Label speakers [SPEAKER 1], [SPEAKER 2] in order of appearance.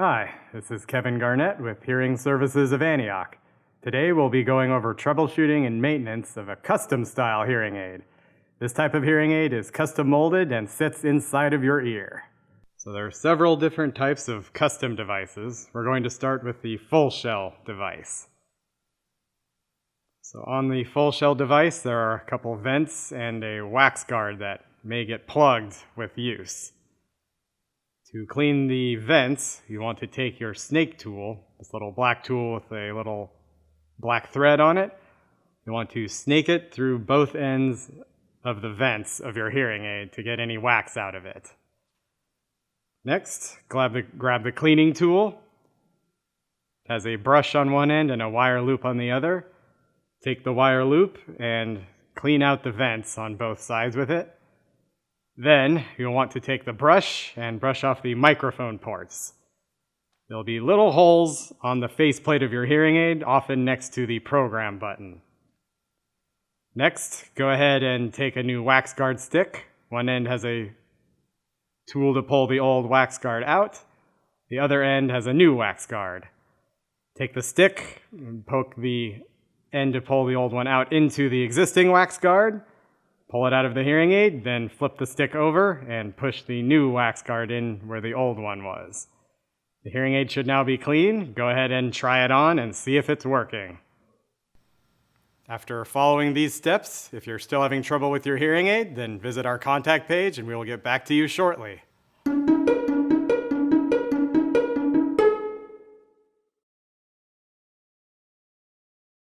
[SPEAKER 1] Hi, this is Kevin Garnett with Hearing Services of Antioch. Today we'll be going over troubleshooting and maintenance of a custom style hearing aid. This type of hearing aid is custom molded and sits inside of your ear. So there are several different types of custom devices. We're going to start with the full shell device. So on the full shell device there are a couple vents and a wax guard that may get plugged with use. To clean the vents, you want to take your snake tool, this little black tool with a little black thread on it. You want to snake it through both ends of the vents of your hearing aid to get any wax out of it. Next, grab the cleaning tool. It has a brush on one end and a wire loop on the other. Take the wire loop and clean out the vents on both sides with it. Then you'll want to take the brush and brush off the microphone ports. There'll be little holes on the faceplate of your hearing aid, often next to the program button. Next, go ahead and take a new wax guard stick. One end has a tool to pull the old wax guard out. The other end has a new wax guard. Take the stick and poke the end to pull the old one out into the existing wax guard. Pull it out of the hearing aid, then flip the stick over and push the new wax guard in where the old one was. The hearing aid should now be clean. Go ahead and try it on and see if it's working. After following these steps, if you're still having trouble with your hearing aid, then visit our contact page and we will get back to you shortly.